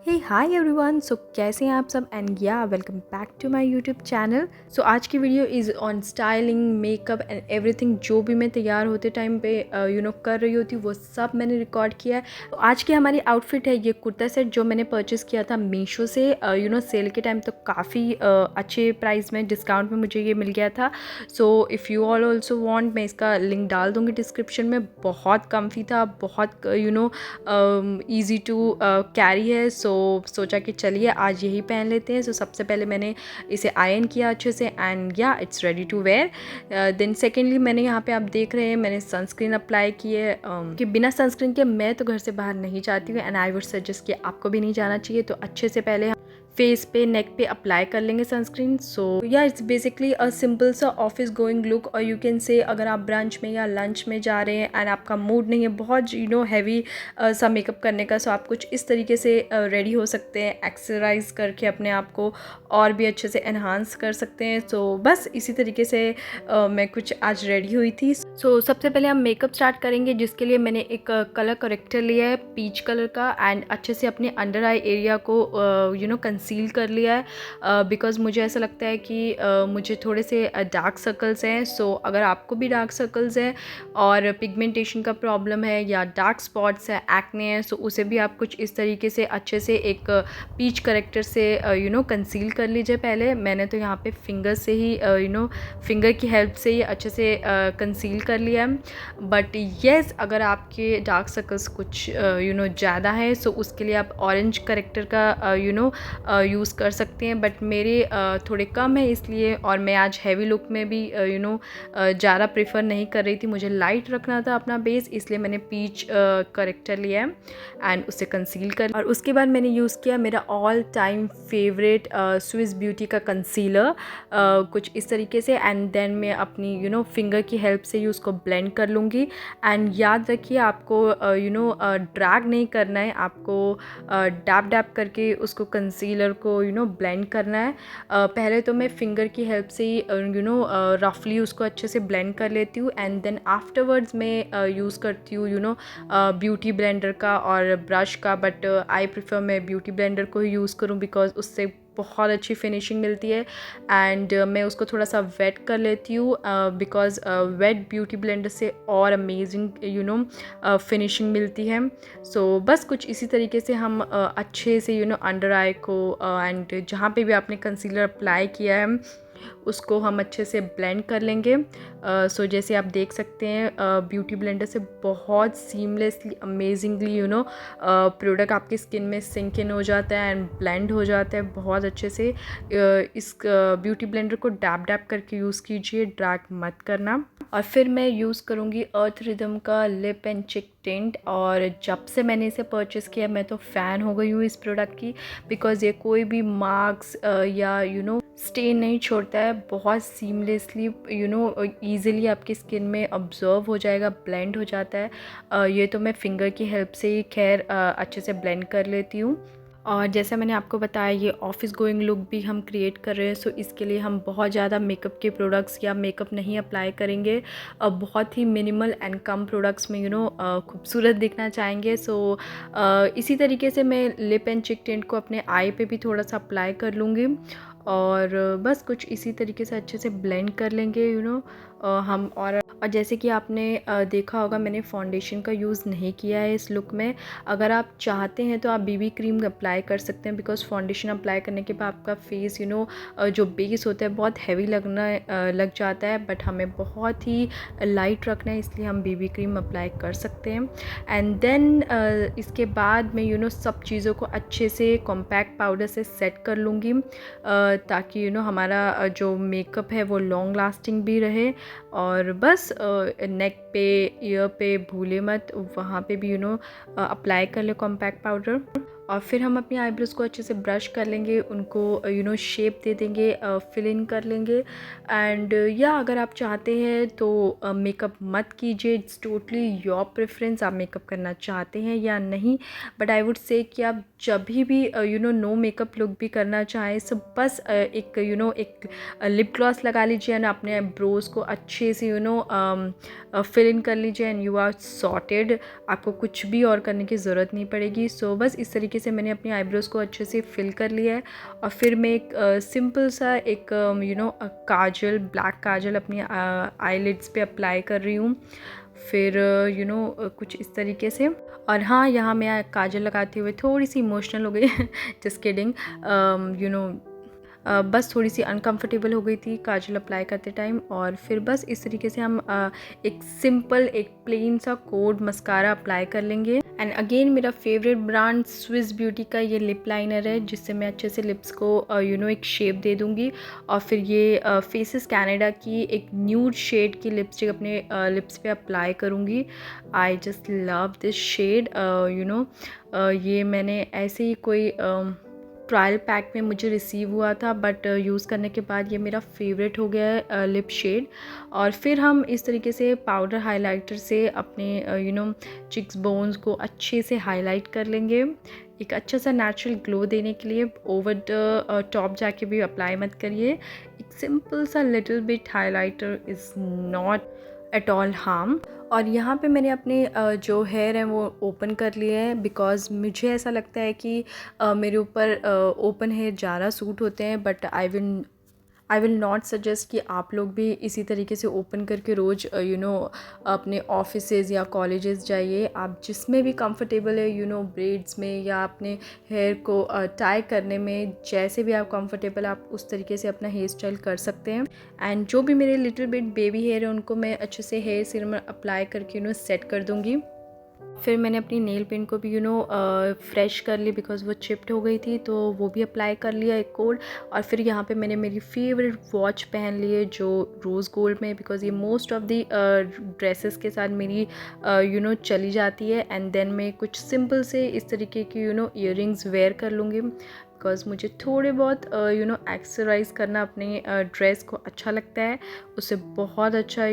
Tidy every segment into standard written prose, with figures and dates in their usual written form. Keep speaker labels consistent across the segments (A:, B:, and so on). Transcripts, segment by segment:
A: हे hi everyone. सो कैसे हैं आप सब एंड या welcome back to my YouTube channel. So आज की video is on styling, makeup and everything. जो भी मैं तैयार होते टाइम पे कर रही होती वो सब मैंने रिकॉर्ड किया है। तो आज की हमारी आउटफिट है ये कुर्ता सेट जो मैंने परचेज़ किया था मीशो से। सेल के टाइम तो काफ़ी अच्छे प्राइस में, डिस्काउंट में मुझे ये मिल गया था। So if you all also want, मैं इसका लिंक डाल दूँगी डिस्क्रिप्शन में। बहुत कम्फी था, बहुत ईज़ी टू कैरी है। सो सोचा कि चलिए आज यही पहन लेते हैं। सो सबसे पहले मैंने इसे आयरन किया अच्छे से एंड या it's ready to wear. Then secondly मैंने यहाँ पे आप देख रहे हैं मैंने सनस्क्रीन अप्लाई की है कि बिना सनस्क्रीन के मैं तो घर से बाहर नहीं जाती हूँ एंड आई वुड सजेस्ट कि आपको भी नहीं जाना चाहिए। तो अच्छे से पहले फेस पे, नेक पे अप्लाई कर लेंगे सनस्क्रीन। सो या इट्स बेसिकली अ सिंपल सा ऑफिस गोइंग लुक, और यू कैन से अगर आप ब्रंच में या लंच में जा रहे हैं एंड आपका मूड नहीं है बहुत हैवी सा मेकअप करने का, सो आप कुछ इस तरीके से रेडी हो सकते हैं, एक्सरसाइज करके अपने आप को और भी अच्छे से एनहांस कर सकते हैं। सो बस इसी तरीके से मैं कुछ आज रेडी हुई थी। सो सबसे पहले हम मेकअप स्टार्ट करेंगे, जिसके लिए मैंने एक कलर करेक्टर लिया है पीच कलर का एंड अच्छे से अपने अंडर आई एरिया को कंसील कर लिया है बिकॉज मुझे ऐसा लगता है कि मुझे थोड़े से डार्क सर्कल्स हैं। सो अगर आपको भी डार्क सर्कल्स हैं और पिगमेंटेशन का प्रॉब्लम है या डार्क स्पॉट्स है, एक्ने है, सो उसे भी आप कुछ इस तरीके से अच्छे से एक पीच करेक्टर से कंसील कर लीजिए। पहले मैंने तो यहाँ पे फिंगर से ही फिंगर की हेल्प से ही अच्छे से कंसील कर लिया है। बट येस, अगर आपके डार्क सर्कल्स कुछ ज़्यादा है सो उसके लिए आप ऑरेंज करेक्टर का यूज़ कर सकते हैं। बट मेरे थोड़े कम है इसलिए, और मैं आज हैवी लुक में भी ज़्यादा प्रेफर नहीं कर रही थी, मुझे लाइट रखना था अपना बेस, इसलिए मैंने पीच करेक्टर लिया है एंड उसे कंसील कर। और उसके बाद मैंने यूज़ किया मेरा all time favourite Swiss beauty का कंसीलर कुछ इस तरीके से, एंड देन मैं अपनी फिंगर की हेल्प से ही उसको ब्लेंड कर लूँगी। एंड याद रखिए आपको ड्रैग नहीं करना है, आपको डैप डैप करके उसको कंसीलर को ब्लेंड करना है। पहले तो मैं फिंगर की हेल्प से ही रफली उसको अच्छे से ब्लेंड कर लेती हूँ एंड देन आफ्टरवर्ड्स मैं यूज़ करती हूँ ब्यूटी ब्लेंडर का और ब्रश का। बट आई प्रेफर मैं ब्यूटी ब्लेंडर को ही यूज़ करूँ बिकॉज उससे बहुत अच्छी फिनिशिंग मिलती है। एंड मैं उसको थोड़ा सा वेट कर लेती हूँ बिकॉज वेट ब्यूटी ब्लेंडर से और अमेजिंग फिनिशिंग मिलती है। सो बस कुछ इसी तरीके से हम अच्छे से अंडर आई को एंड जहाँ पे भी आपने कंसीलर अप्लाई किया है उसको हम अच्छे से ब्लेंड कर लेंगे। सो जैसे आप देख सकते हैं ब्यूटी ब्लेंडर से बहुत सीमलेसली, अमेजिंगली प्रोडक्ट आपकी स्किन में सिंक इन हो जाता है एंड ब्लेंड हो जाता है बहुत अच्छे से। इस ब्यूटी ब्लेंडर को डैप डैप करके यूज़ कीजिए, ड्रैग मत करना। और फिर मैं यूज़ करूँगी अर्थ रिदम का लिप एंड चिक टिंट, और जब से मैंने इसे परचेज़ किया मैं तो फ़ैन हो गई हूँ इस प्रोडक्ट की बिकॉज़ ये कोई भी मार्क्स या स्टेन नहीं छोड़ता है, बहुत सीमलेसली ईज़िली आपकी स्किन में ऑब्जर्व हो जाएगा, ब्लेंड हो जाता है। ये तो मैं फिंगर की हेल्प से ही खैर अच्छे से ब्लेंड कर लेती हूँ। और जैसा मैंने आपको बताया ये ऑफिस गोइंग लुक भी हम क्रिएट कर रहे हैं, सो इसके लिए हम बहुत ज़्यादा मेकअप के प्रोडक्ट्स या मेकअप नहीं अप्लाई करेंगे। बहुत ही मिनिमल एंड कम प्रोडक्ट्स में खूबसूरत दिखना चाहेंगे। सो इसी तरीके से मैं लिप एंड चिक टिंट को अपने आई पे भी थोड़ा सा अप्लाई कर लूँगी और बस कुछ इसी तरीके से अच्छे से ब्लेंड कर लेंगे हम। और जैसे कि आपने देखा होगा मैंने फाउंडेशन का यूज़ नहीं किया है इस लुक में। अगर आप चाहते हैं तो आप बीबी क्रीम अप्लाई कर सकते हैं बिकॉज फाउंडेशन अप्लाई करने के बाद आपका फेस जो बेस होता है बहुत हैवी लग जाता है, बट हमें बहुत ही लाइट रखना है इसलिए हम बीबी क्रीम अप्लाई कर सकते हैं। एंड देन इसके बाद मैं सब चीज़ों को अच्छे से कॉम्पैक्ट पाउडर से सेट कर लूँगी ताकि हमारा जो मेकअप है वो लॉन्ग लास्टिंग भी रहे। और बस नेक पे, ईयर पे भूले मत, वहाँ पे भी अप्लाई कर ले कॉम्पैक्ट पाउडर। और फिर हम अपनी आईब्रोज़ को अच्छे से ब्रश कर लेंगे, उनको शेप दे देंगे, फिल इन कर लेंगे। एंड या अगर आप चाहते हैं तो मेकअप मत कीजिए, इट्स टोटली योर प्रेफरेंस, आप मेकअप करना चाहते हैं या नहीं। बट आई वुड से कि आप जब भी नो मेकअप लुक भी करना चाहें सो बस एक लिप ग्लॉस लगा लीजिए एंड अपने आईब्रोज़ को अच्छे से फिल इन कर लीजिए एंड यू आर सॉर्टेड। आपको कुछ भी और करने की ज़रूरत नहीं पड़ेगी। सो बस इस तरीके से मैंने अपनी आईब्रोज़ को अच्छे से फिल कर लिया है और फिर मैं एक सिंपल सा एक काजल, ब्लैक काजल अपनी आईलिड्स पे अप्लाई कर रही हूँ। फिर कुछ इस तरीके से। और हाँ, यहाँ मैं काजल लगाते हुए थोड़ी सी इमोशनल हो गई जस्ट किडिंग। बस थोड़ी सी अनकंफर्टेबल हो गई थी काजल अप्लाई करते टाइम। और फिर बस इस तरीके से हम एक सिंपल एक प्लेन सा कोड मस्कारा अप्लाई कर लेंगे। एंड अगेन मेरा फेवरेट ब्रांड स्विस ब्यूटी का ये लिप लाइनर है, जिससे मैं अच्छे से लिप्स को एक शेप दे दूँगी। और फिर ये फेसेस कैनेडा की एक न्यूड शेड की लिपस्टिक अपने लिप्स पे अप्लाई करूँगी। I just love this shade. ये मैंने ऐसे ही कोई ट्रायल पैक में मुझे रिसीव हुआ था, बट यूज़ करने के बाद ये मेरा फेवरेट हो गया है लिप शेड। और फिर हम इस तरीके से पाउडर हाइलाइटर से अपने चिक्स बोन्स को अच्छे से हाईलाइट कर लेंगे, एक अच्छा सा नेचुरल ग्लो देने के लिए। ओवर द टॉप जाके भी अप्लाई मत करिए। एक सिंपल सा little bit highlighter is not at all harm. और यहाँ पे मैंने अपने जो हेयर हैं वो ओपन कर लिए हैं, बिकॉज़ मुझे ऐसा लगता है कि मेरे ऊपर ओपन हेयर ज़्यादा सूट होते हैं। But I will not suggest कि आप लोग भी इसी तरीके से ओपन करके रोज़ अपने ऑफिसेज़ या कॉलेजेस जाइए। आप जिसमें भी कंफर्टेबल है ब्रेड्स में या अपने हेयर को टाई करने में, जैसे भी आप कंफर्टेबल आप उस तरीके से अपना हेयर स्टाइल कर सकते हैं। एंड जो भी मेरे लिटिल बिट बेबी हेयर है उनको मैं अच्छे से हेयर सीरम अप्लाई करके सेट कर दूँगी। फिर मैंने अपनी नेल पेंट को भी फ्रेश कर ली, बिकॉज़ वो चिप्ड हो गई थी, तो वो भी अप्लाई कर लिया एक कोड। और फिर यहाँ पे मैंने मेरी फेवरेट वॉच पहन ली है जो रोज़ गोल्ड में, बिकॉज़ ये मोस्ट ऑफ द ड्रेसेस के साथ मेरी चली जाती है। एंड देन मैं कुछ सिंपल से इस तरीके की ईयरिंग्स वेयर कर लूँगी, बिकॉज़ मुझे थोड़े बहुत एक्सरसाइज करना अपने ड्रेस को अच्छा लगता है। उससे बहुत अच्छा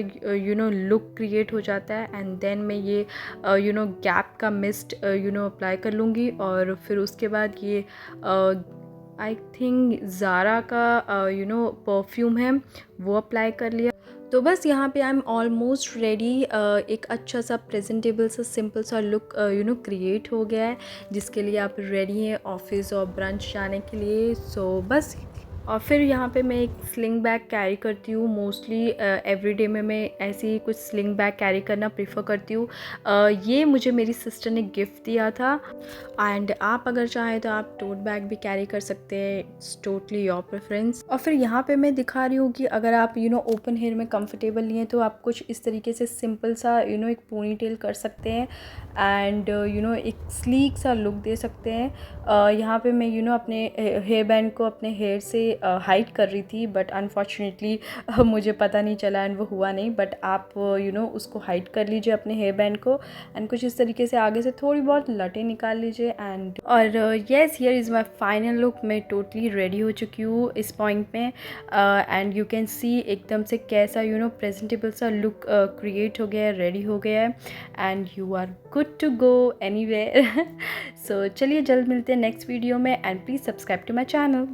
A: लुक क्रिएट हो जाता है। एंड देन मैं ये गैप का मिस्ट अप्लाई कर लूँगी। और फिर उसके बाद ये आई थिंक ज़ारा का परफ्यूम है, वो अप्लाई कर लिया। तो बस यहाँ पे आई एम ऑलमोस्ट रेडी। एक अच्छा सा प्रेजेंटेबल सा सिंपल सा लुक क्रिएट हो गया है, जिसके लिए आप रेडी हैं ऑफिस और ब्रंच जाने के लिए। सो बस। और फिर यहाँ पे मैं एक स्लिंग बैग कैरी करती हूँ मोस्टली। एवरीडे में मैं ऐसे ही कुछ स्लिंग बैग कैरी करना प्रेफर करती हूँ। ये मुझे मेरी सिस्टर ने गिफ्ट दिया था। एंड आप अगर चाहें तो आप टोट बैग भी कैरी कर सकते हैं, इट्स टोटली योर प्रेफरेंस। और फिर यहाँ पे मैं दिखा रही हूँ कि अगर आप ओपन हेयर में कंफर्टेबल नहीं है तो आप कुछ इस तरीके से सिंपल सा एक पोनी टेल कर सकते हैं। एंड एक स्लीक सा लुक दे सकते हैं। यहाँ पे मैं अपने हेयर बैंड को अपने हेयर से हाइड कर रही थी, बट अनफॉर्चुनेटली मुझे पता नहीं चला एंड वो हुआ नहीं। बट आप उसको हाइड कर लीजिए अपने हेयर बैंड को, एंड कुछ इस तरीके से आगे से थोड़ी बहुत लटें निकाल लीजिए। एंड और yes, here is my final look. मैं टोटली रेडी हो चुकी हूँ इस पॉइंट में। एंड यू कैन सी एकदम से कैसा प्रेजेंटेबल सा लुक क्रिएट हो गया है, रेडी हो गया है। And you are good to go anywhere. So चलिए जल्द मिलते हैं नेक्स्ट वीडियो में, and please subscribe to my channel.